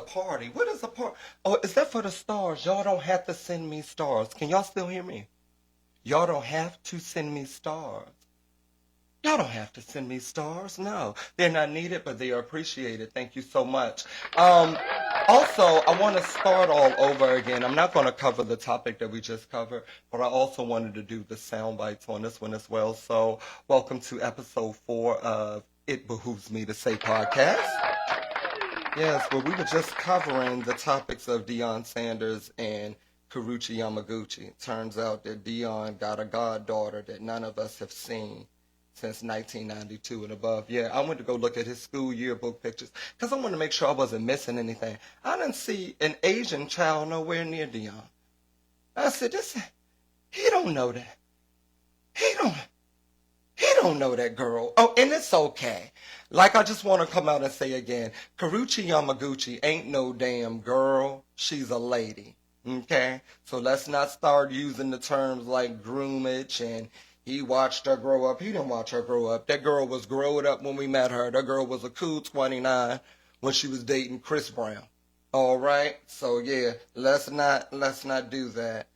party? What is a party? Oh, is that for the stars? Y'all don't have to send me stars. Can y'all still hear me? Y'all don't have to send me stars. Y'all don't have to send me stars. No, they're not needed, but they are appreciated. Thank you so much. Also, I want to start all over again. I'm not going to cover the topic that we just covered, but I also wanted to do the sound bites on this one as well. So welcome to episode 4 of It Behooves Me to Say podcast. Yes, well, we were just covering the topics of Deion Sanders and Karreuche Yamaguchi. Turns out that Deion got a goddaughter that none of us have seen since 1992 and above. Yeah, I went to go look at his school yearbook pictures because I wanted to make sure I wasn't missing anything. I didn't see an Asian child nowhere near Deion. I said, he don't know that. He don't know that girl. Oh, and it's okay. Like, I just want to come out and say again, Karreuche Yamaguchi ain't no damn girl. She's a lady. Okay? So let's not start using the terms like groomage and he watched her grow up. He didn't watch her grow up. That girl was growing up when we met her. That girl was a cool 29 when she was dating Chris Brown. All right? So, yeah, let's not do that.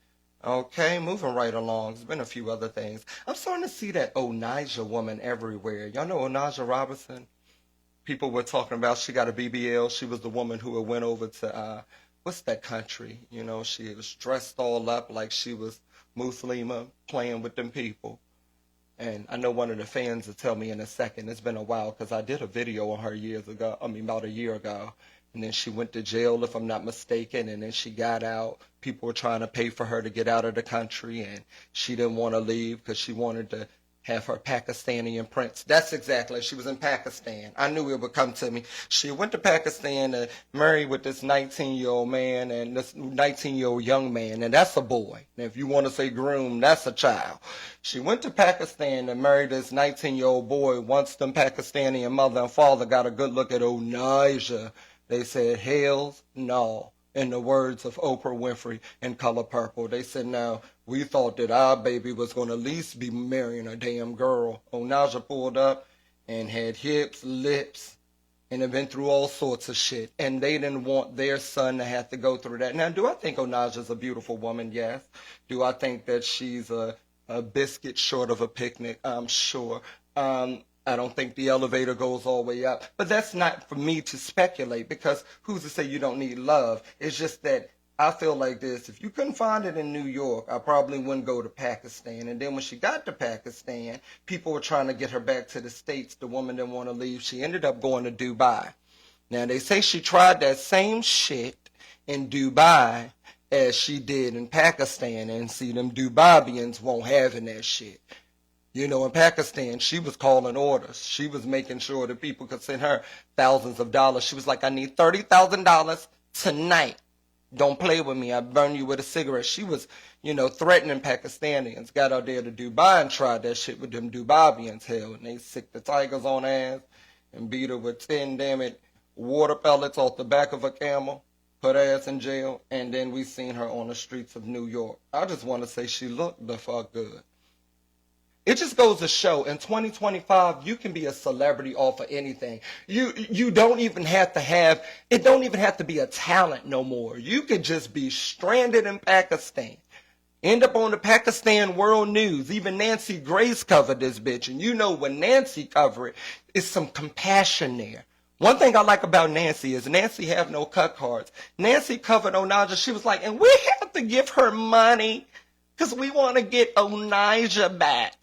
Okay, moving right along. There's been a few other things. I'm starting to see that Onaja woman everywhere. Y'all know Onaja Robinson? People were talking about she got a BBL. She was the woman who went over to, what's that country? You know, she was dressed all up like she was Muslima playing with them people. And I know one of the fans will tell me in a second. It's been a while because I did a video on her about a year ago. And then she went to jail, if I'm not mistaken, and then she got out. People were trying to pay for her to get out of the country, and she didn't want to leave because she wanted to have her Pakistani prince. That's exactly. She was in Pakistan. I knew it would come to me. She went to Pakistan to marry with this 19-year-old man and this 19-year-old young man, and that's a boy. Now, if you want to say groom, that's a child. She went to Pakistan to marry this 19-year-old boy. Once them Pakistani mother and father got a good look at Onaja, they said, hells no. In the words of Oprah Winfrey in Color Purple, they said, now, we thought that our baby was going to at least be marrying a damn girl. Onaja pulled up and had hips, lips, and had been through all sorts of shit. And they didn't want their son to have to go through that. Now, do I think Onaja's a beautiful woman? Yes. Do I think that she's a biscuit short of a picnic? I'm sure. I don't think the elevator goes all the way up. But that's not for me to speculate because who's to say you don't need love? It's just that I feel like this. If you couldn't find it in New York, I probably wouldn't go to Pakistan. And then when she got to Pakistan, people were trying to get her back to the States. The woman didn't want to leave. She ended up going to Dubai. Now, they say she tried that same shit in Dubai as she did in Pakistan. And see, them Dubaians won't having that shit. You know, in Pakistan, she was calling orders. She was making sure that people could send her thousands of dollars. She was like, I need $30,000 tonight. Don't play with me. I'll burn you with a cigarette. She was, you know, threatening Pakistanians. Got out there to Dubai and tried that shit with them Dubaians. Hell, and they sicked the tigers on her ass and beat her with 10, damn it, water pellets off the back of a camel. Put her ass in jail. And then we seen her on the streets of New York. I just want to say she looked the fuck good. It just goes to show, in 2025, you can be a celebrity off of anything. You don't even have to have, it don't even have to be a talent no more. You could just be stranded in Pakistan. End up on the Pakistan World News. Even Nancy Grace covered this bitch. And you know when Nancy covered it, it's some compassion there. One thing I like about Nancy is Nancy have no cut cards. Nancy covered Onaja. She was like, and we have to give her money because we want to get Onaja back.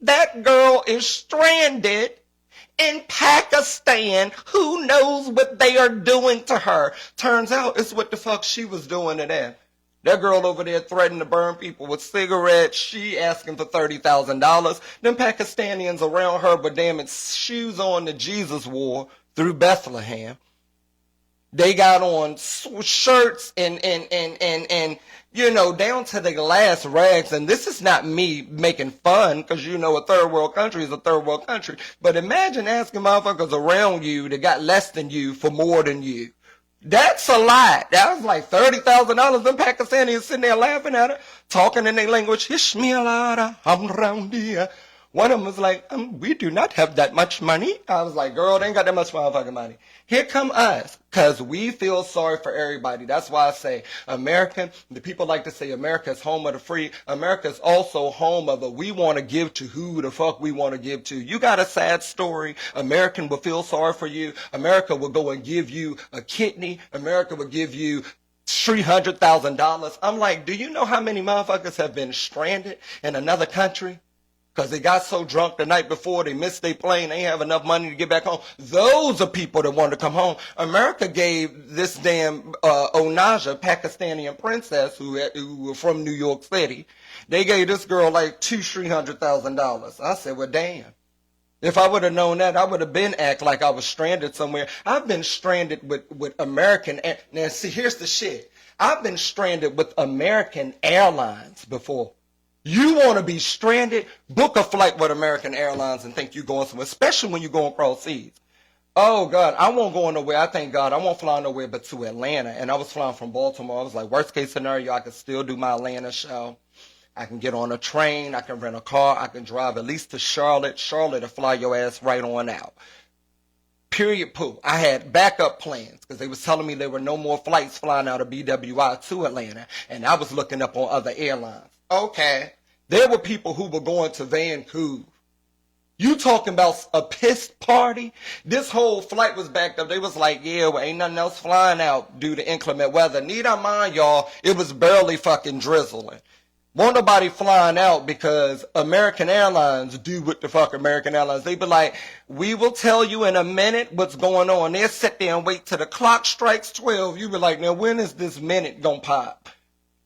That girl is stranded in Pakistan. Who knows what they are doing to her? Turns out it's what the fuck she was doing to them. That girl over there threatening to burn people with cigarettes. She asking for $30,000. Them Pakistanians around her, but damn it, shoes on the Jesus war through Bethlehem. They got on shirts and you know, down to the last rags. And this is not me making fun because, you know, a third world country is a third world country. But imagine asking motherfuckers around you that got less than you for more than you. That's a lot. That was like $30,000. Them Pakistanis sitting there laughing at her, talking in their language. Ishmaelada, I'm round here. One of them was like, we do not have that much money. I was like, girl, they ain't got that much motherfucking money. Here come us, because we feel sorry for everybody. That's why I say America, the people like to say America is home of the free. America is also home of the we want to give to who the fuck we want to give to. You got a sad story, American will feel sorry for you. America will go and give you a kidney. America will give you $300,000. I'm like, do you know how many motherfuckers have been stranded in another country? Because they got so drunk the night before, they missed their plane, they ain't have enough money to get back home. Those are people that want to come home. America gave this damn Onaja, Pakistani princess who was from New York City, they gave this girl like $300,000. I said, well, damn. If I would have known that, I would have been act like I was stranded somewhere. I've been stranded with American. Now, see, here's the shit. I've been stranded with American Airlines before. You want to be stranded? Book a flight with American Airlines and think you're going somewhere, especially when you're going across seas. Oh, God, I won't go nowhere. I thank God I won't fly nowhere but to Atlanta. And I was flying from Baltimore. I was like, worst case scenario, I could still do my Atlanta show. I can get on a train. I can rent a car. I can drive at least to Charlotte. Charlotte will fly your ass right on out. Period, poo. I had backup plans because they was telling me there were no more flights flying out of BWI to Atlanta. And I was looking up on other airlines. Okay. There were people who were going to Vancouver. You talking about a pissed party? This whole flight was backed up. They was like, yeah, well, ain't nothing else flying out due to inclement weather. Need I mind y'all, it was barely fucking drizzling. Won't nobody flying out because American Airlines do what the fuck American Airlines. They be like, we will tell you in a minute what's going on. They'll sit there and wait till the clock strikes 12. You be like, now when is this minute gonna pop?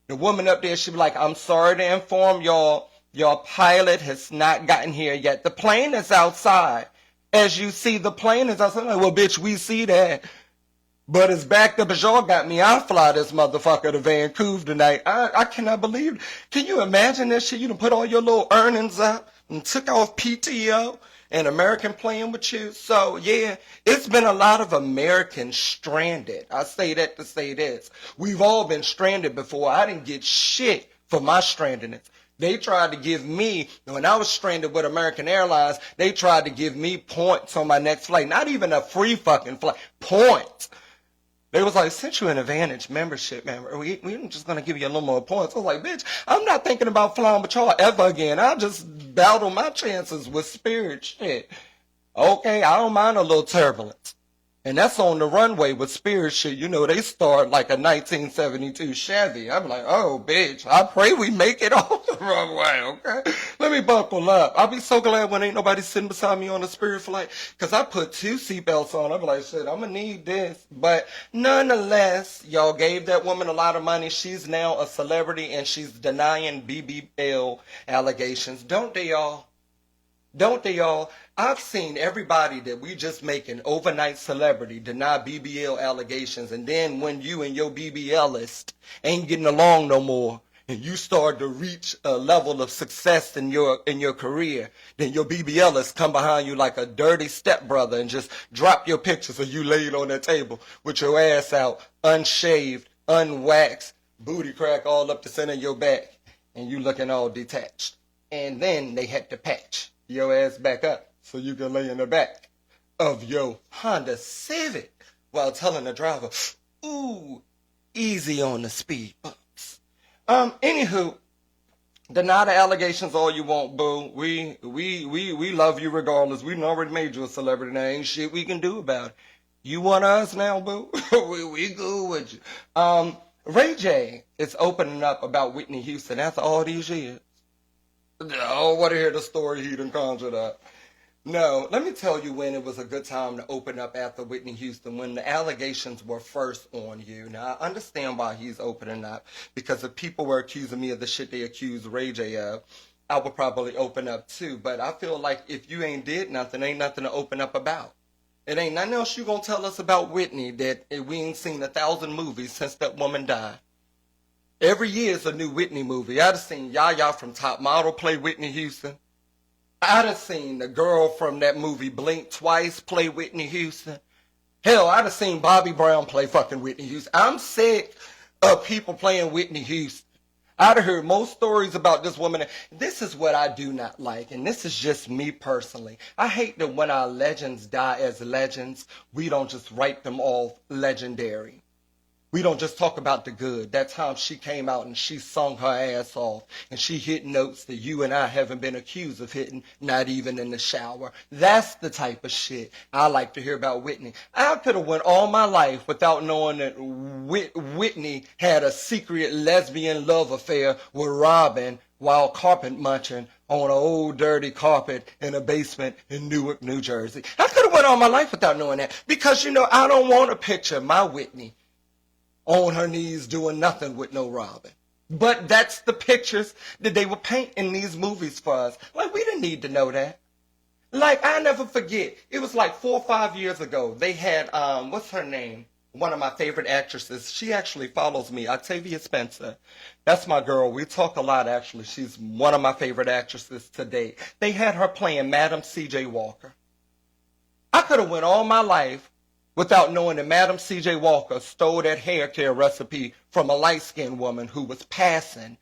The woman up there, she be like, I'm sorry to inform y'all, your pilot has not gotten here yet. The plane is outside. As you see, the plane is outside. Like, well, bitch, we see that. But as backed up as y'all got me, I'll fly this motherfucker to Vancouver tonight. I cannot believe it. Can you imagine that shit? You done put all your little earnings up and took off PTO and American playing with you. So, yeah, it's been a lot of Americans stranded. I say that to say this. We've all been stranded before. I didn't get shit for my strandedness. They tried to give me, when I was stranded with American Airlines, they tried to give me points on my next flight. Not even a free fucking flight. Points. They was like, since you're an Advantage membership member, we're just going to give you a little more points. I was like, bitch, I'm not thinking about flying with y'all ever again. I'll just battle my chances with Spirit shit. Okay, I don't mind a little turbulence. And that's on the runway with Spirit shit. You know, they start like a 1972 Chevy. I'm like, oh, bitch, I pray we make it off the runway, okay? Let me buckle up. I'll be so glad when ain't nobody sitting beside me on a Spirit flight because I put 2 seatbelts on. I'm like, shit, I'm going to need this. But nonetheless, y'all gave that woman a lot of money. She's now a celebrity and she's denying BBL allegations. Don't they, y'all? Don't they, y'all? I've seen everybody that we just make an overnight celebrity deny BBL allegations, and then when you and your BBList ain't getting along no more, and you start to reach a level of success in your career, then your BBList come behind you like a dirty stepbrother and just drop your pictures of you laid on that table with your ass out, unshaved, unwaxed, booty crack all up the center of your back, and you looking all detached. And then they had to patch your ass back up so you can lay in the back of your Honda Civic while telling the driver, ooh, easy on the speed bumps. Anywho, deny the allegations all you want, boo. We love you regardless. We already made you a celebrity. There ain't shit we can do about it. You want us now, boo? we good with you. Ray J is opening up about Whitney Houston after all these years. I want to hear the story he done conjured up. No, let me tell you when it was a good time to open up after Whitney Houston, when the allegations were first on you. Now, I understand why he's opening up, because if people were accusing me of the shit they accused Ray J of, I would probably open up too. But I feel like if you ain't did nothing, ain't nothing to open up about. It ain't nothing else you gonna tell us about Whitney that we ain't seen 1,000 movies since that woman died. Every year is a new Whitney movie. I'd have seen Yaya from Top Model play Whitney Houston. I'd have seen the girl from that movie Blink Twice play Whitney Houston. Hell, I'd have seen Bobby Brown play fucking Whitney Houston. I'm sick of people playing Whitney Houston. I'd heard most stories about this woman. This is what I do not like, and this is just me personally. I hate that when our legends die as legends, we don't just write them off legendary. We don't just talk about the good. That time she came out and she sung her ass off and she hit notes that you and I haven't been accused of hitting, not even in the shower. That's the type of shit I like to hear about Whitney. I could have went all my life without knowing that Whitney had a secret lesbian love affair with Robin while carpet munching on an old dirty carpet in a basement in Newark, New Jersey. I could have went all my life without knowing that because, you know, I don't want to picture my Whitney on her knees doing nothing with no Robin. But that's the pictures that they would paint in these movies for us. Like, we didn't need to know that. Like, I never forget, it was like 4 or 5 years ago, they had, what's her name? One of my favorite actresses. She actually follows me, Octavia Spencer. That's my girl. We talk a lot, actually. She's one of my favorite actresses to date. They had her playing Madam C.J. Walker. I could have went all my life without knowing that Madam C.J. Walker stole that hair care recipe from a light-skinned woman who was passing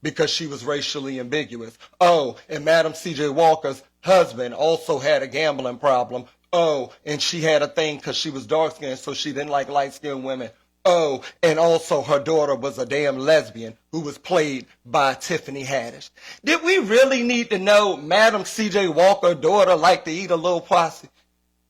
because she was racially ambiguous. Oh, and Madam C.J. Walker's husband also had a gambling problem. Oh, and she had a thing because she was dark-skinned, so she didn't like light-skinned women. Oh, and also her daughter was a damn lesbian who was played by Tiffany Haddish. Did we really need to know Madam C.J. Walker's daughter liked to eat a little posse?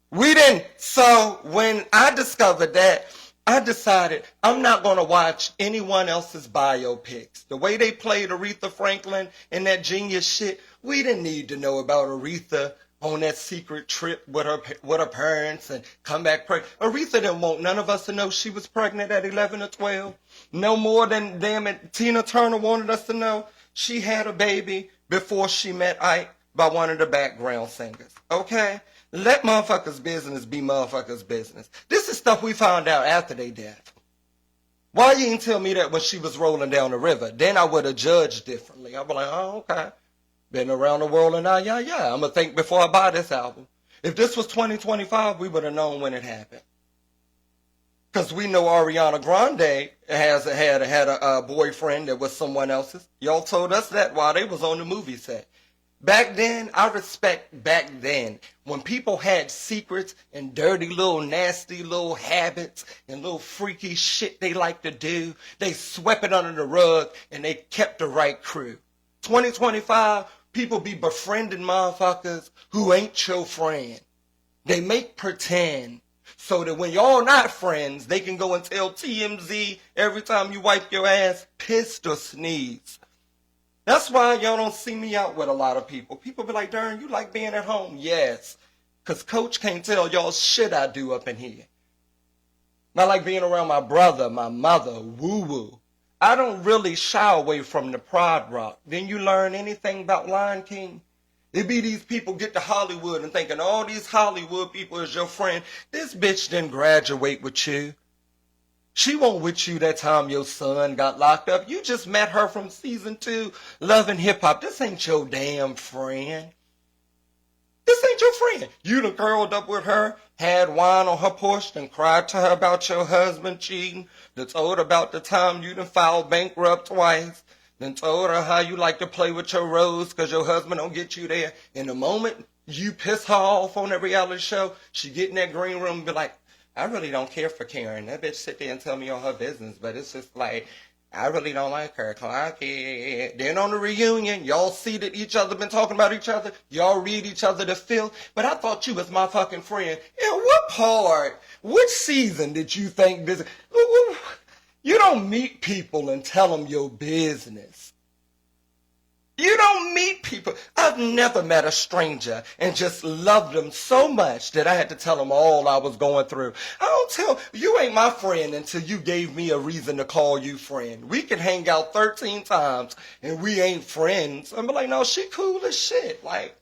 We didn't. So when I discovered that, I decided I'm not going to watch anyone else's biopics. The way they played Aretha Franklin and that genius shit, we didn't need to know about Aretha on that secret trip with her parents and come back pregnant. Aretha didn't want none of us to know she was pregnant at 11 or 12. No more than damn it, Tina Turner wanted us to know she had a baby before she met Ike by one of the background singers. Okay? Let motherfuckers' business be motherfuckers' business. This is stuff we found out after they death. Why you didn't tell me that when she was rolling down the river? Then I would have judged differently. I'd be like, oh, okay. Been around the world and now, yeah. I'm going to think before I buy this album. If this was 2025, we would have known when it happened. Because we know Ariana Grande had a boyfriend that was someone else's. Y'all told us that while they was on the movie set. Back then, I respect back then when people had secrets and dirty little nasty little habits and little freaky shit they like to do. They swept it under the rug and they kept the right crew. 2025, people be befriending motherfuckers who ain't your friend. They make pretend so that when y'all not friends, they can go and tell TMZ every time you wipe your ass, pissed or sneeze. That's why y'all don't see me out with a lot of people. People be like, Darren, you like being at home? Yes. Because Coach can't tell y'all shit I do up in here. I like being around my brother, my mother, woo-woo. I don't really shy away from the prod rock. Then you learn anything about Lion King? It be these people get to Hollywood and thinking all these Hollywood people is your friend. This bitch didn't graduate with you. She wasn't with you that time your son got locked up. You just met her from season 2, Love and Hip Hop. This ain't your damn friend. This ain't your friend. You done curled up with her, had wine on her porch, and cried to her about your husband cheating, then told her about the time you done filed bankrupt twice, then told her how you like to play with your rose because your husband don't get you there. In the moment you piss her off on that reality show, she get in that green room and be like, I really don't care for Karen. That bitch sit there and tell me all her business, but it's just like, I really don't like her. Clarky. Then on the reunion, y'all see that each other been talking about each other. Y'all read each other to filth. But I thought you was my fucking friend. In what part? Which season did you think this? You don't meet people and tell them your business. You don't meet people. I've never met a stranger and just loved them so much that I had to tell them all I was going through. I don't tell, you ain't my friend until you gave me a reason to call you friend. We can hang out 13 times and we ain't friends. I'm like, no, she cool as shit. Like,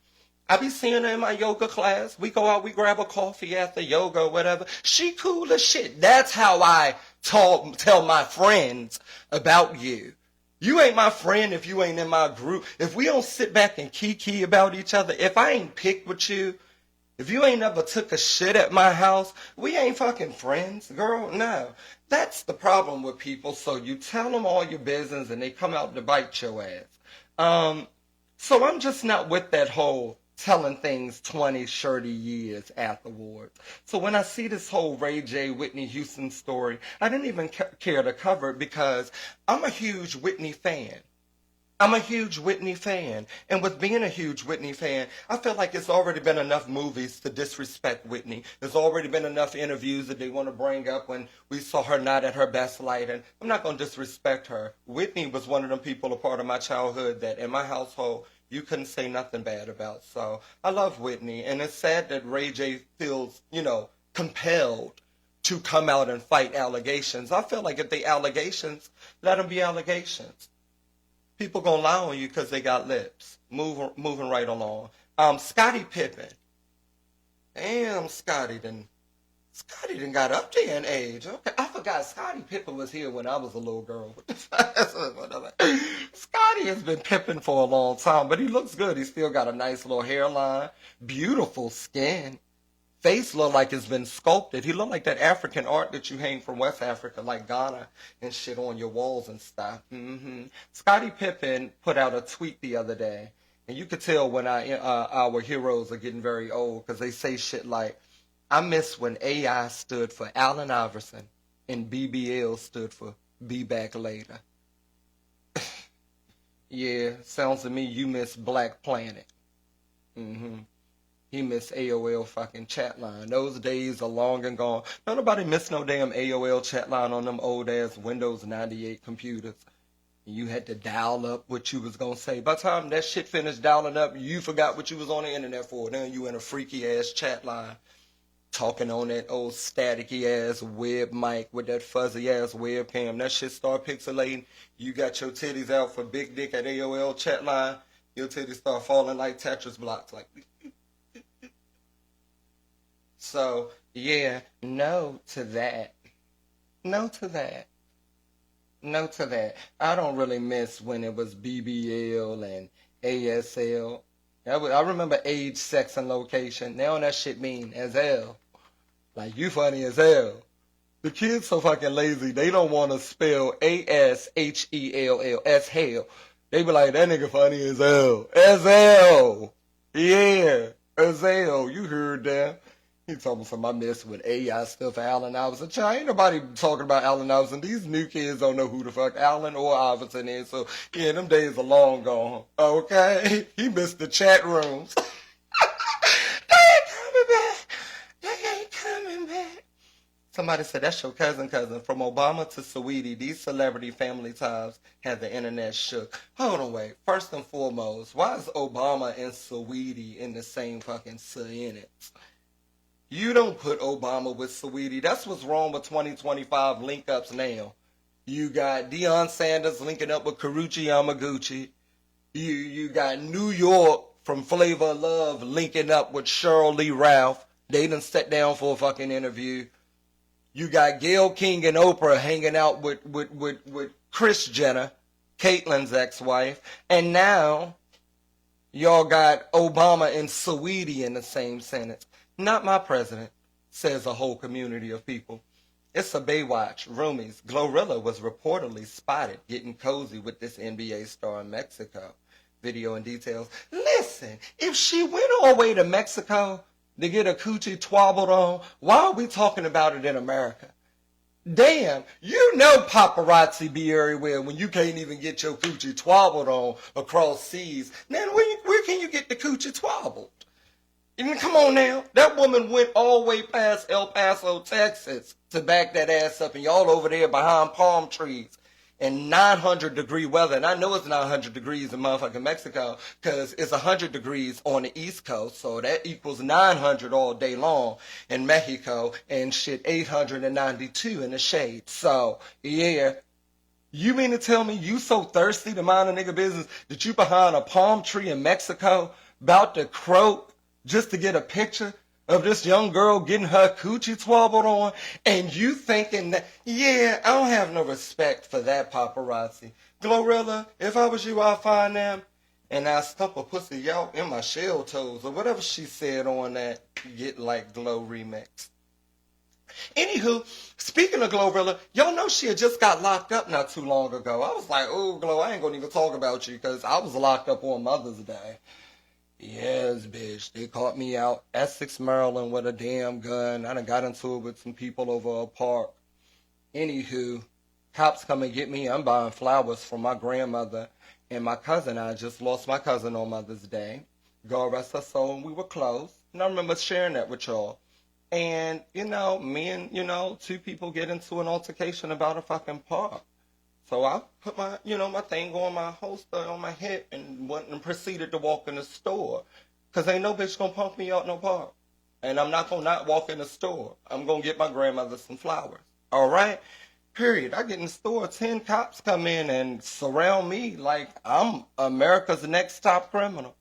I be seeing her in my yoga class. We go out, we grab a coffee after yoga or whatever. She cool as shit. That's how I tell my friends about you. You ain't my friend if you ain't in my group. If we don't sit back and kiki about each other, if I ain't picked with you If you ain't never took a shit at my house, we ain't fucking friends, girl. No. That's the problem with people. So you tell them all your business and they come out to bite your ass. So I'm just not with that whole telling things 20, 30 years afterwards. So when I see this whole Ray J, Whitney Houston story, I didn't even care to cover it because I'm a huge Whitney fan. I'm a huge Whitney fan. And with being a huge Whitney fan, I feel like it's already been enough movies to disrespect Whitney. There's already been enough interviews that they want to bring up when we saw her not at her best light. And I'm not going to disrespect her. Whitney was one of them people, a part of my childhood, that in my household, you couldn't say nothing bad about. So I love Whitney. And it's sad that Ray J feels, compelled to come out and fight allegations. I feel like if they allegations, let them be allegations. People gonna lie on you because they got lips. Moving right along. Scotty Pippen. Damn, Scotty done got up there in age. Okay, I forgot Scotty Pippen was here when I was a little girl. Scotty has been Pippen for a long time, but he looks good. He's still got a nice little hairline, beautiful skin. Face look like it's been sculpted. He look like that African art that you hang from West Africa, like Ghana and shit on your walls and stuff. Scottie Pippen put out a tweet the other day, and you could tell when our heroes are getting very old because they say shit like, I miss when AI stood for Allen Iverson and BBL stood for Be Back Later. Yeah, sounds to me you miss Black Planet. He missed AOL fucking chat line. Those days are long and gone. Don't nobody miss no damn AOL chat line on them old ass Windows 98 computers. You had to dial up what you was gonna say. By the time that shit finished dialing up, you forgot what you was on the internet for. Then you in a freaky ass chat line talking on that old staticky ass web mic with that fuzzy ass webcam. That shit start pixelating. You got your titties out for big dick at AOL chat line. Your titties start falling like Tetris blocks, like. So, yeah, no to that. No to that. No to that. I don't really miss when it was BBL and ASL. I remember age, sex, and location. Now that shit mean as hell. Like, you funny as hell. The kids so fucking lazy, they don't want to spell ASHELL as hell. They be like, that nigga funny as hell. As hell. Yeah, as hell. You heard that. He told me some I miss with AI stuff, Allen Iverson. Child, ain't nobody talking about Allen Iverson. These new kids don't know who the fuck Allen or Iverson is. So, yeah, them days are long gone. Okay? He missed the chat rooms. They ain't coming back. They ain't coming back. Somebody said, that's your cousin. From Obama to Saweetie, these celebrity family ties had the internet shook. Hold on, wait. First and foremost, why is Obama and Saweetie in the same fucking sentence? You don't put Obama with Saweetie. That's what's wrong with 2025 link-ups now. You got Deion Sanders linking up with Karreuche Yamaguchi. You got New York from Flavor of Love linking up with Sheryl Lee Ralph. They done sat down for a fucking interview. You got Gayle King and Oprah hanging out with KRISS Jenner, Caitlyn's ex-wife. And now, y'all got Obama and Saweetie in the same sentence. Not my president, says a whole community of people. It's a Baywatch. Roomies. Glorilla was reportedly spotted getting cozy with this NBA star in Mexico. Video and details. Listen, if she went all the way to Mexico to get a coochie twabbled on, why are we talking about it in America? Damn, you know paparazzi be everywhere when you can't even get your coochie twabbled on across seas. Then where can you get the coochie twabbled? Come on now. That woman went all the way past El Paso, Texas to back that ass up, and y'all over there behind palm trees in 900-degree weather. And I know it's 900 degrees in motherfucking Mexico because it's 100 degrees on the East Coast, so that equals 900 all day long in Mexico and shit 892 in the shade. So, yeah. You mean to tell me you so thirsty to mind a nigga business that you behind a palm tree in Mexico about to croak just to get a picture of this young girl getting her coochie twabbled on, and you thinking that, yeah, I don't have no respect for that paparazzi. Glorilla, if I was you, I'd find them And I stump a pussy out in my shell toes, or whatever she said on that Get Like Glow remix. Anywho, speaking of Glorilla, y'all know she had just got locked up not too long ago. I was like, oh, Glow, I ain't gonna even talk about you because I was locked up on Mother's Day. Yes, bitch. They caught me out Essex, Maryland with a damn gun. I done got into it with some people over a park. Anywho, cops come and get me. I'm buying flowers for my grandmother and my cousin. I just lost my cousin on Mother's Day. God rest her soul, and we were close. And I remember sharing that with y'all. And, me and, two people get into an altercation about a fucking park. So I put my, my thing on my holster on my hip and went and proceeded to walk in the store. Because ain't no bitch gonna punk me out no park. And I'm not gonna not walk in the store. I'm gonna get my grandmother some flowers. All right? Period. I get in the store, 10 cops come in and surround me like I'm America's next top criminal.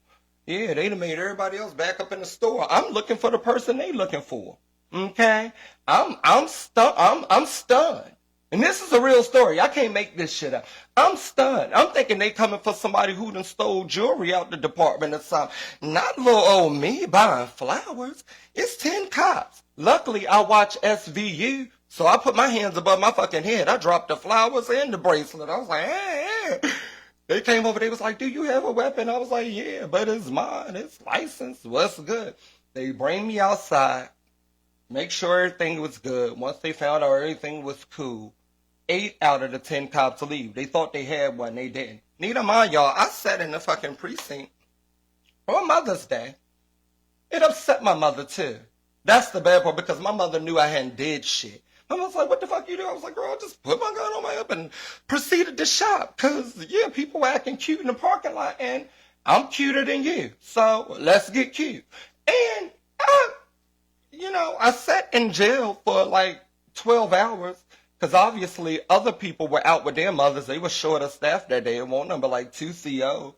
Yeah, they done made everybody else back up in the store. I'm looking for the person they looking for. Okay? I'm stunned. And this is a real story. I can't make this shit up. I'm stunned. I'm thinking they coming for somebody who done stole jewelry out the Department of Something. Not little old me buying flowers. It's 10 cops. Luckily, I watch SVU, so I put my hands above my fucking head. I dropped the flowers and the bracelet. I was like, hey. They came over, they was like, do you have a weapon? I was like, yeah, but it's mine. It's licensed. What's good? They bring me outside, make sure everything was good. Once they found out everything was cool, 8 out of the 10 cops leave. They thought they had one, they didn't. Neither mind y'all, I sat in the fucking precinct on Mother's Day. It upset my mother too. That's the bad part because my mother knew I hadn't did shit. I was like, what the fuck you do? I was like, girl, I just put my gun on my hip and proceeded to shop. Because, yeah, people acting cute in the parking lot, and I'm cuter than you. So let's get cute. And, I sat in jail for like 12 hours. Because obviously other people were out with their mothers. They were short of staff that day. It won't number like 2 COs.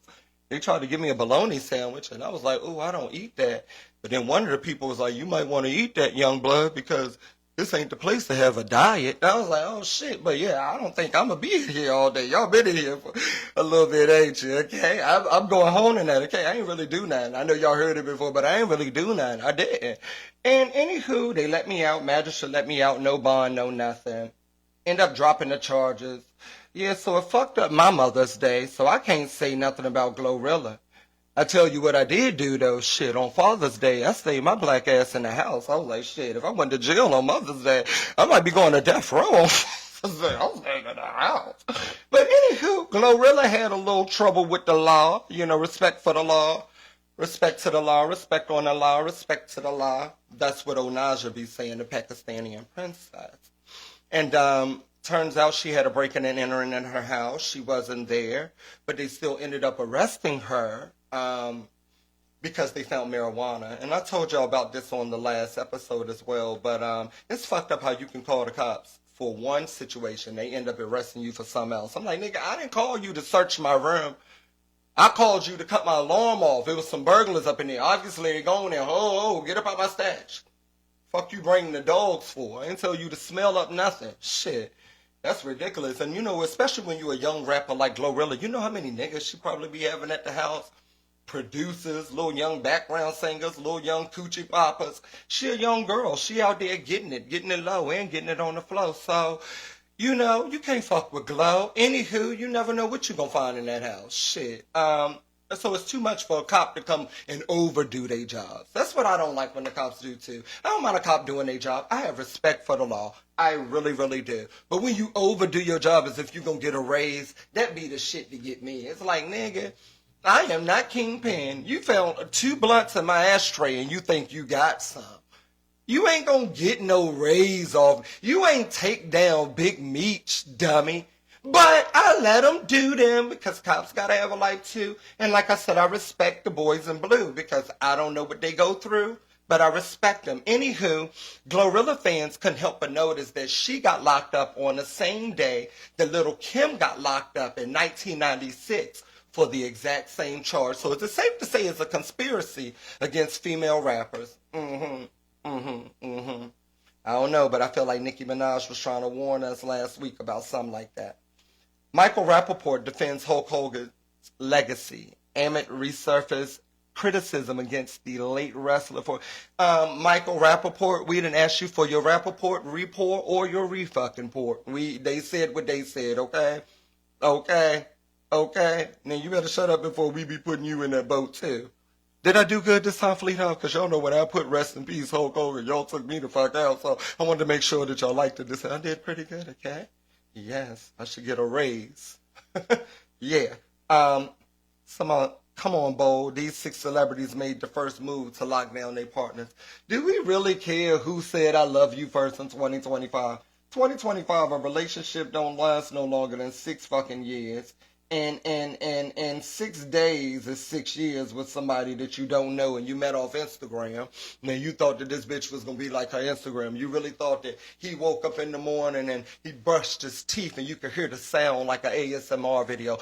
They tried to give me a bologna sandwich, and I was like, oh, I don't eat that. But then one of the people was like, you might want to eat that, young blood, because this ain't the place to have a diet. And I was like, oh, shit. But, yeah, I don't think I'm going to be here all day. Y'all been in here for a little bit, ain't you? Okay? I'm going home in that. Okay? I ain't really do nothing. I know y'all heard it before, but I ain't really do nothing. I didn't. And anywho, they let me out. Magistrate let me out. No bond, no nothing. End up dropping the charges. Yeah, so it fucked up my Mother's Day, so I can't say nothing about Glorilla. I tell you what I did do, though, shit, on Father's Day, I stayed my black ass in the house. I was like, shit, if I went to jail on Mother's Day, I might be going to death row on Father's Day. I was staying in the house. But anywho, Glorilla had a little trouble with the law, respect for the law, respect to the law, respect on the law, respect to the law. That's what Onaja be saying, the Pakistani princess. And turns out she had a breaking and entering in her house. She wasn't there, but they still ended up arresting her because they found marijuana. And I told y'all about this on the last episode as well, but it's fucked up how you can call the cops for one situation. They end up arresting you for something else. I'm like, nigga, I didn't call you to search my room. I called you to cut my alarm off. It was some burglars up in there. Obviously, they're going there. Oh, get up out my stash. Fuck you bringing the dogs for? I didn't tell you to smell up nothing. Shit. That's ridiculous. And especially when you're a young rapper like Glorilla, you know how many niggas she probably be having at the house? Producers, little young background singers, little young coochie poppers. She a young girl. She out there getting it low and getting it on the floor. So, you can't fuck with Glow. Anywho, you never know what you're gonna find in that house. Shit. So it's too much for a cop to come and overdo their jobs. That's what I don't like when the cops do too. I don't mind a cop doing their job. I have respect for the law. I really, really do. But when you overdo your job as if you're going to get a raise, that be the shit to get me. It's like, nigga, I am not Kingpin. You found 2 blunts in my ashtray and you think you got some. You ain't going to get no raise off. You ain't take down Big Meech, dummy. But I let them do them because cops got to have a life too. And like I said, I respect the boys in blue because I don't know what they go through, but I respect them. Anywho, Glorilla fans couldn't help but notice that she got locked up on the same day that Little Kim got locked up in 1996 for the exact same charge. So is it safe to say it's a conspiracy against female rappers? I don't know, but I feel like Nicki Minaj was trying to warn us last week about something like that. Michael Rapaort defends Hulk Hogan's legacy Amit resurfaced criticism against the late wrestler for Michael Rapaort. We didn't ask you for your Rapaort report or your refucking port. They said what they said, okay? Okay? Now you better shut up before we be putting you in that boat too. Did I do good this time, Fleetheart? Because y'all know when I put rest in peace Hulk Hogan, y'all took me the fuck out, so I wanted to make sure that y'all liked it. I did pretty good, okay? Yes, I should get a raise. Yeah. Come on, Bo. These 6 celebrities made the first move to lock down their partners. Do we really care who said I love you first in 2025? 2025, a relationship don't last no longer than 6 fucking years. And 6 days is 6 years with somebody that you don't know and you met off Instagram. Now you thought that this bitch was gonna be like her Instagram. You really thought that he woke up in the morning and he brushed his teeth and you could hear the sound like an ASMR video.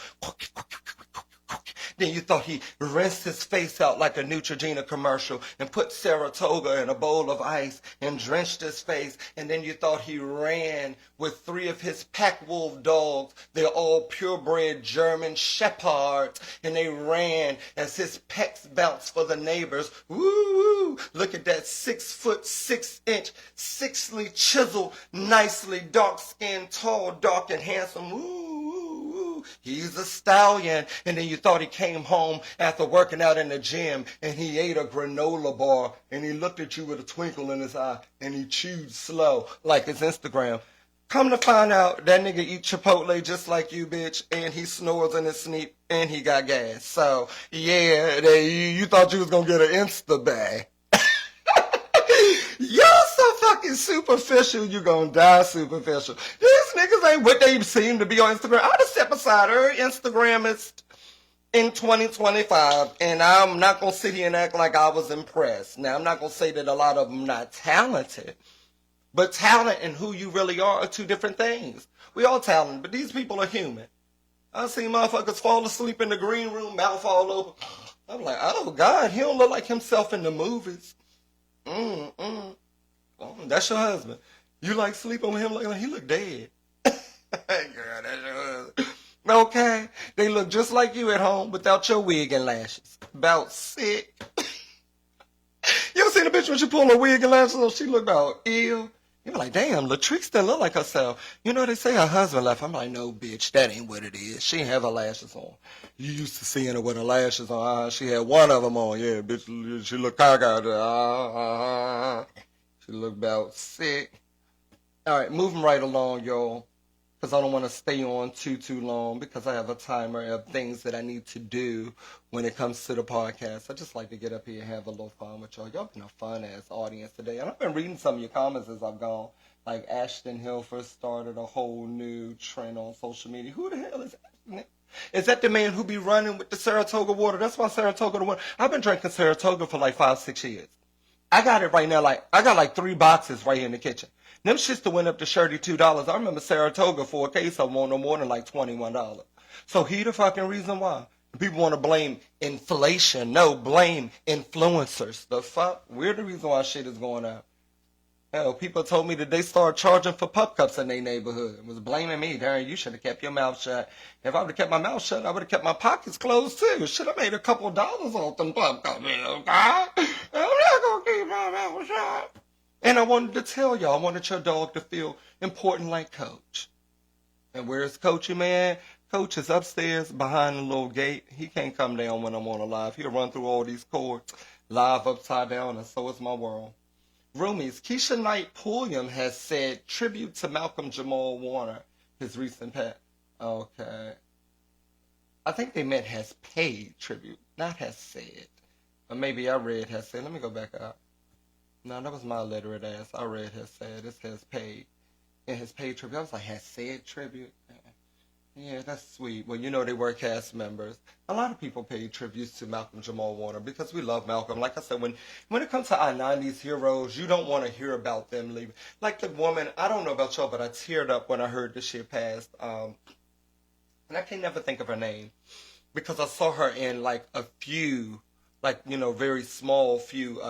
Then you thought he rinsed his face out like a Neutrogena commercial and put Saratoga in a bowl of ice and drenched his face. And then you thought he ran with 3 of his pack wolf dogs. They're all purebred German shepherds. And they ran as his pecs bounced for the neighbors. Woo! Look at that 6 foot 6 inch, 6ly chiseled, nicely dark-skinned, tall, dark and handsome. Woo! He's a stallion. And then you thought he came home after working out in the gym and he ate a granola bar and he looked at you with a twinkle in his eye and he chewed slow like his Instagram. Come to find out, that nigga eat Chipotle just like you, bitch, and he snores in his sleep and he got gas. So, yeah, you thought you was gonna get an Insta bag. Y'all so fucking superficial, you gonna die superficial. These niggas ain't what they seem to be on Instagram. I just step aside her Instagramist in 2025, and I'm not gonna sit here and act like I was impressed. Now, I'm not gonna say that a lot of them not talented, but talent and who you really are 2 different things. We all talented, but these people are human. I see motherfuckers fall asleep in the green room, mouth all over. I'm like, oh God, he don't look like himself in the movies. Oh, that's your husband. You like sleep on him like he look dead. Girl, that's your husband. Okay, they look just like you at home without your wig and lashes. About sick. You ever seen a bitch when she pull her wig and lashes on? She look about ill. You be like, damn, Latrice didn't look like herself. You know, they say her husband left. I'm like, no, bitch, that ain't what it is. She ain't have her lashes on. You used to seeing her with her lashes on. She had one of them on. Yeah, bitch, she looked cockeyed. She looked about sick. All right, moving right along, y'all, because I don't want to stay on too long because I have a timer of things that I need to do when it comes to the podcast. I just like to get up here and have a little fun with y'all. Y'all been a fun-ass audience today. And I've been reading some of your comments as I've gone. Like Ashton Hilford started a whole new trend on social media. Who the hell is Ashton? Is that the man who be running with the Saratoga water? That's why Saratoga the water. I've been drinking Saratoga for like 5-6 years. I got it right now. I got like 3 boxes right here in the kitchen. Them shits that went up to $32. I remember Saratoga for a case of them no more than like $21. So he the fucking reason why. People want to blame inflation. No, blame influencers. The fuck? We're the reason why shit is going up. Hell, people told me that they started charging for pup cups in their neighborhood. It was blaming me. Darren, you should have kept your mouth shut. If I would have kept my mouth shut, I would have kept my pockets closed too. Should have made a couple dollars off them pup cups. Okay? I'm not going to keep my mouth shut. And I wanted to tell y'all, I wanted your dog to feel important like Coach. And where's Coachy, man? Coach is upstairs behind the little gate. He can't come down when I'm on a live. He'll run through all these cords live upside down, and so is my world. Roomies, Keisha Knight Pulliam has said tribute to Malcolm Jamal Warner, his recent pet. Okay. I think they meant has paid tribute, not has said. Or maybe I read has said. Let me go back up. No, that was my illiterate ass. I read has said. This has paid. And his paid tribute. I was like, has said tribute? Yeah, that's sweet. Well, you know they were cast members. A lot of people paid tributes to Malcolm Jamal Warner because we love Malcolm. Like I said, when it comes to our 90s heroes, you don't want to hear about them leaving. Like the woman, I don't know about y'all, but I teared up when I heard this shit passed. And I can never think of her name because I saw her in like a few, like, you know, very small few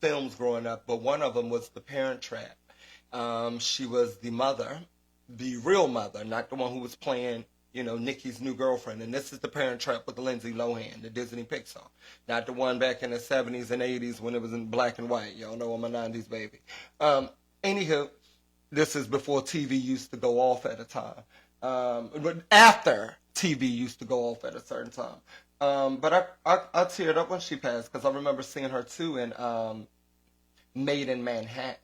films growing up. But one of them was The Parent Trap. She was the mother. The real mother, not the one who was playing You know, Nikki's new girlfriend. And this is The Parent Trap with Lindsay Lohan, the Disney Pixar. Not the one back in the 70s and 80s when it was in black and white. Y'all know I'm a 90s baby. Anywho, this is before TV used to go off at a time. But after TV used to go off at a certain time. But I teared up when she passed because I remember seeing her too in Made in Manhattan.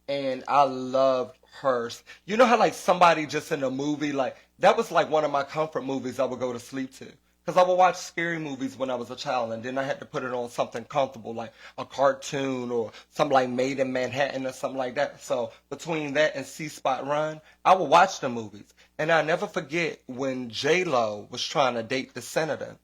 And I loved hers. You know how like somebody just in a movie, like that was like one of my comfort movies I would go to sleep to. Because I would watch scary movies when I was a child, and then I had to put it on something comfortable, like a cartoon or something like Made in Manhattan or something like that. So between that and C-Spot Run, I would watch the movies. And I never forget when J-Lo was trying to date the senator,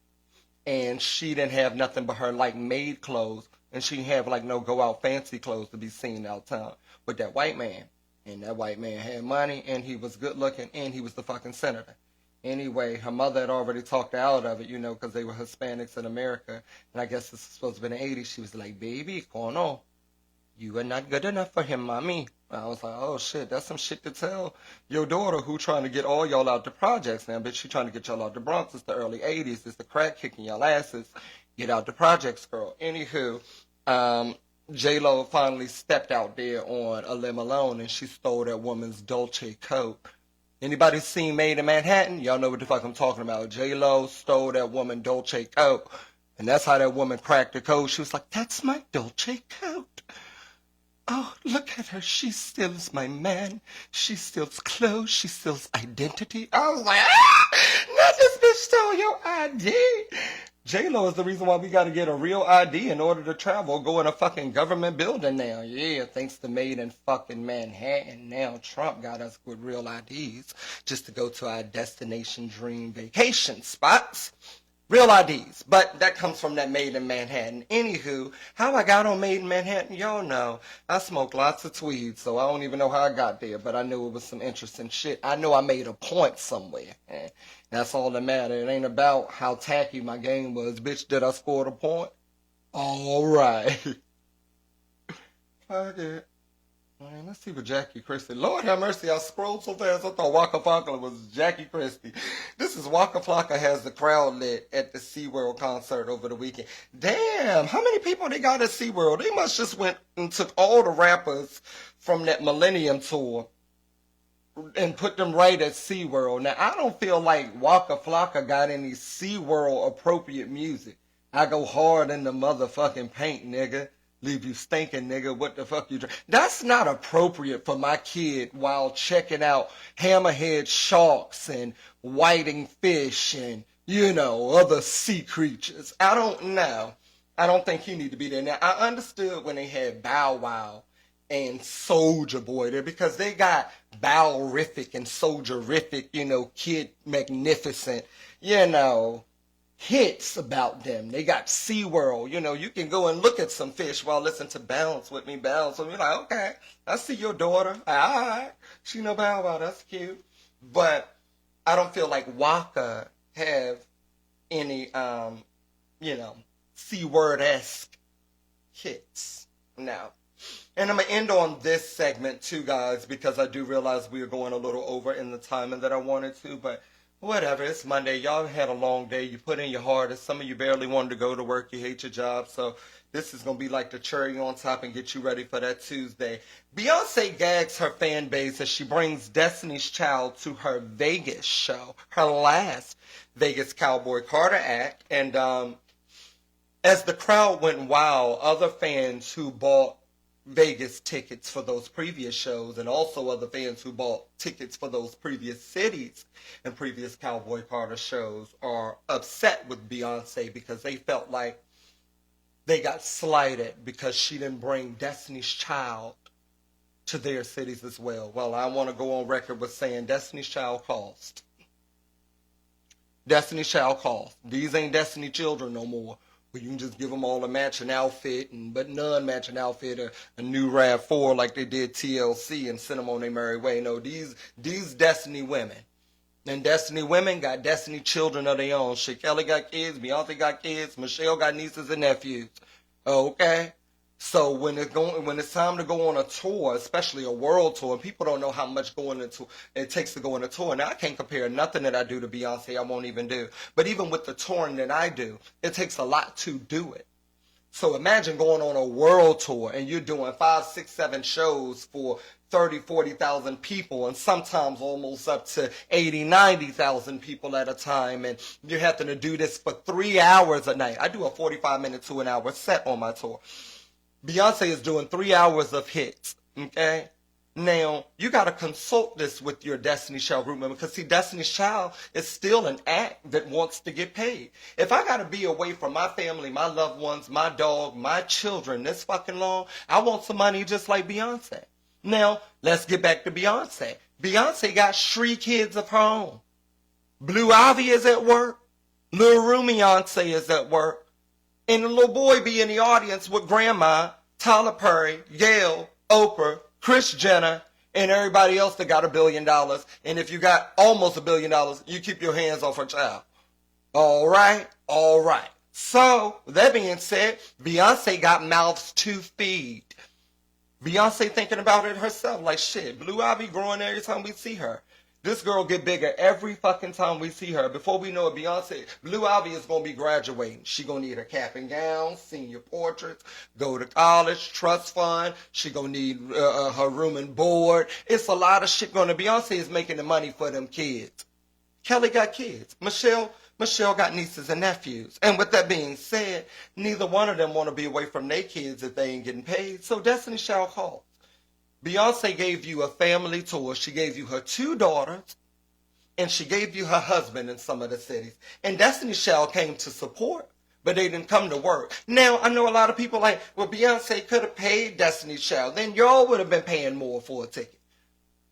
and she didn't have nothing but her like maid clothes, and she didn't have like no go out fancy clothes to be seen out town with that white man. And that white man had money, and he was good looking, and he was the fucking senator. Anyway, her mother had already talked her out of it, you know, because they were Hispanics in America. And I guess this was supposed to be in the 80s. She was like, baby, no, you are not good enough for him, mommy. And I was like, oh, shit, that's some shit to tell your daughter who trying to get all y'all out the projects now. Bitch, she trying to get y'all out the Bronx. It's the early 80s. It's the crack kicking y'all asses. Get out the projects, girl. Anywho, J-Lo finally stepped out there on a limb alone, and she stole that woman's Dolce coat. Anybody seen Made in Manhattan? Y'all know what the fuck I'm talking about. J-Lo stole that woman Dolce coat, and that's how that woman cracked the code. She was like, that's my Dolce coat. Oh, look at her. She steals my man. She steals clothes. She steals identity. I was like, not this bitch stole your ID. J-Lo is the reason why we got to get a real ID in order to travel. Go in a fucking government building now. Yeah, thanks to Made in fucking Manhattan. Now Trump got us with real IDs just to go to our destination dream vacation spots. Real IDs. But that comes from that Made in Manhattan. Anywho, how I got on Made in Manhattan, y'all know. I smoked lots of tweed, so I don't even know how I got there, but I knew it was some interesting shit. I know I made a point somewhere. That's all that matters. It ain't about how tacky my game was. Bitch, did I score the point? All right. Fuck it. Man, let's see what Jackie Christie. Lord have mercy, I scrolled so fast I thought Waka Flocka was Jackie Christie. This is Waka Flocka has the crowd lit at the SeaWorld concert over the weekend. Damn, how many people they got at SeaWorld? They must just went and took all the rappers from that Millennium Tour and put them right at SeaWorld. Now, I don't feel like Waka Flocka got any SeaWorld appropriate music. I go hard in the motherfucking paint, nigga. Leave you stinking, nigga. What the fuck you drink? That's not appropriate for my kid while checking out hammerhead sharks and whiting fish and, you know, other sea creatures. I don't know. I don't think he need to be there. Now, I understood when they had Bow Wow and Soulja Boy there because they got Bowrific and Soulja-rific, you know, Kid Magnificent, you know, hits about them. They got SeaWorld. You know, you can go and look at some fish while listening to Bounce with me, Bounce. So you're like, okay, I see your daughter. All right. She know Bow Wow. That's cute. But I don't feel like Waka have any, you know, C-word-esque hits. No. And I'm going to end on this segment too, guys, because I do realize we are going a little over in the timing that I wanted to, but whatever, it's Monday. Y'all had a long day. You put in your hardest. Some of you barely wanted to go to work. You hate your job. So this is going to be like the cherry on top and get you ready for that Tuesday. Beyonce gags her fan base as she brings Destiny's Child to her Vegas show, her last Vegas Cowboy Carter act. And as the crowd went wild, other fans who bought Vegas tickets for those previous shows and also other fans who bought tickets for those previous cities and previous Cowboy Carter shows are upset with Beyonce because they felt like they got slighted because she didn't bring Destiny's Child to their cities as well. Well, I want to go on record with saying Destiny's Child cost. Destiny's Child cost. These ain't Destiny Children no more. Well, you can just give them all a matching outfit, but none-matching outfit, a new RAV4 like they did TLC and send them on their merry way. No, these Destiny women. And Destiny women got Destiny children of their own. Shit, Kelly got kids, Beyonce got kids, Michelle got nieces and nephews. Okay? So when it's time to go on a tour, especially a world tour, and people don't know how much it takes to go on a tour. Now I can't compare nothing that I do to Beyonce. I won't even do. But even with the touring that I do, it takes a lot to do it. So imagine going on a world tour and you're doing 5, 6, 7 shows for 30, 40,000 people, and sometimes almost up to 80, 90,000 people at a time, and you're having to do this for 3 hours a night. I do a 45-minute to an hour set on my tour. Beyonce is doing 3 hours of hits, okay? Now, you got to consult this with your Destiny's Child group member, because see, Destiny's Child is still an act that wants to get paid. If I got to be away from my family, my loved ones, my dog, my children this fucking long, I want some money just like Beyonce. Now, let's get back to Beyonce. Beyonce got 3 kids of her own. Blue Ivy is at work. Lil Beyonce is at work. And the little boy be in the audience with Grandma, Tyler Perry, Gayle, Oprah, KRISS Jenner, and everybody else that got $1 billion. And if you got almost $1 billion, you keep your hands off her child. All right? All right. So, that being said, Beyonce got mouths to feed. Beyonce thinking about it herself, like shit, Blue Ivy growing every time we see her. This girl get bigger every fucking time we see her. Before we know it, Beyonce, Blue Ivy is going to be graduating. She going to need her cap and gown, senior portraits, go to college, trust fund. She going to need her room and board. It's a lot of shit going to. Beyonce is making the money for them kids. Kelly got kids. Michelle got nieces and nephews. And with that being said, neither one of them want to be away from their kids if they ain't getting paid. So Destiny's Child called. Beyonce gave you a family tour. She gave you her 2 daughters, and she gave you her husband in some of the cities. And Destiny's Child came to support, but they didn't come to work. Now, I know a lot of people like, well, Beyonce could have paid Destiny's Child. Then y'all would have been paying more for a ticket.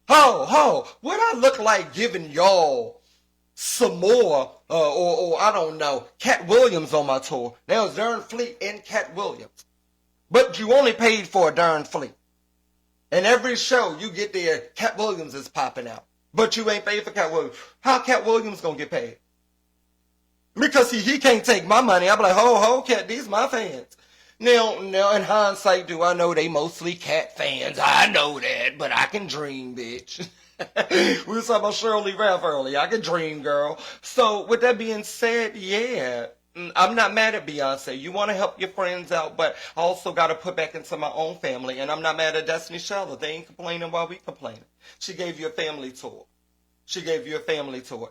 What I look like giving y'all some more, or I don't know, Cat Williams on my tour. Now it's Darren Fleet and Cat Williams. But you only paid for a Darren Fleet. And every show you get there, Cat Williams is popping out. But you ain't paid for Cat Williams. How Cat Williams gonna get paid? Because he can't take my money. I'm like, ho, Cat, these my fans. Now, in hindsight, do I know they mostly Cat fans? I know that, but I can dream, bitch. We were talking about Sheryl Lee Ralph earlier. I can dream, girl. So, with that being said, yeah, I'm not mad at Beyonce. You want to help your friends out, but I also got to put back into my own family. And I'm not mad at Destiny's Child. They ain't complaining while we complaining. She gave you a family tour.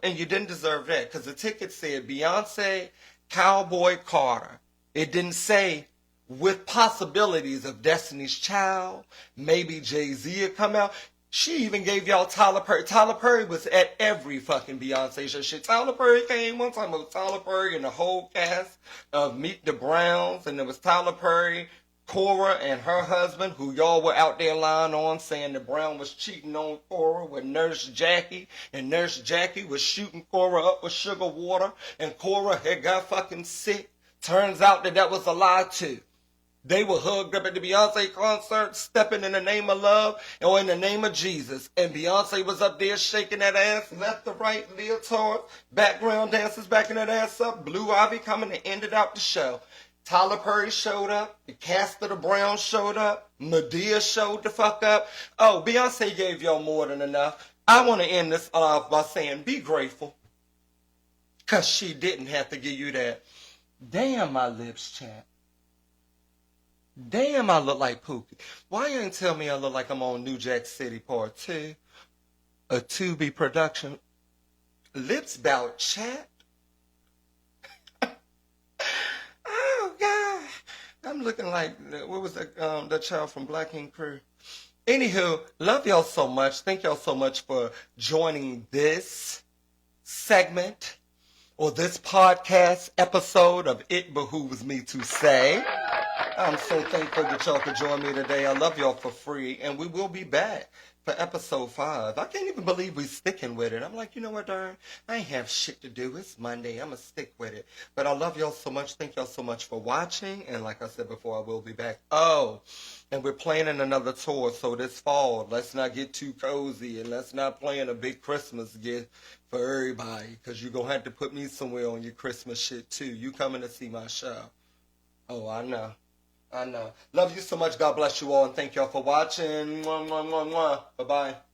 And you didn't deserve that, because the ticket said Beyonce, Cowboy Carter. It didn't say with possibilities of Destiny's Child. Maybe Jay-Z would come out. She even gave y'all Tyler Perry. Tyler Perry was at every fucking Beyonce show. Shit, Tyler Perry came one time. It was Tyler Perry and the whole cast of Meet the Browns. And there was Tyler Perry, Cora, and her husband, who y'all were out there lying on, saying that Brown was cheating on Cora with Nurse Jackie. And Nurse Jackie was shooting Cora up with sugar water. And Cora had got fucking sick. Turns out that was a lie too. They were hugged up at the Beyonce concert, stepping in the name of love or in the name of Jesus. And Beyonce was up there shaking that ass left to right, leotard, background dancers backing that ass up. Blue Ivy coming and ended out the show. Tyler Perry showed up. The cast of the Browns showed up. Madea showed the fuck up. Oh, Beyonce gave y'all more than enough. I want to end this off by saying be grateful. Because she didn't have to give you that. Damn, my lips chat. Damn, I look like Pookie. Why you ain't tell me I look like I'm on New Jack City Part 2? A Tubi production. Lips bout chat? Oh, God. I'm looking like, what was that child from Black King Crew? Anywho, love y'all so much. Thank y'all so much for joining this segment or this podcast episode of It Behooves Me to Say. I'm so thankful that y'all could join me today. I love y'all for free. And we will be back for episode 5. I can't even believe we sticking with it. I'm like, you know what, Darren? I ain't have shit to do. It's Monday. I'm going to stick with it. But I love y'all so much. Thank y'all so much for watching. And like I said before, I will be back. Oh, and we're planning another tour. So this fall, let's not get too cozy. And let's not plan a big Christmas gift for everybody. Because you're going to have to put me somewhere on your Christmas shit, too. You coming to see my show. Oh, I know. I know. Love you so much. God bless you all, and thank y'all for watching. Mwah, mwah, mwah, mwah. Bye-bye.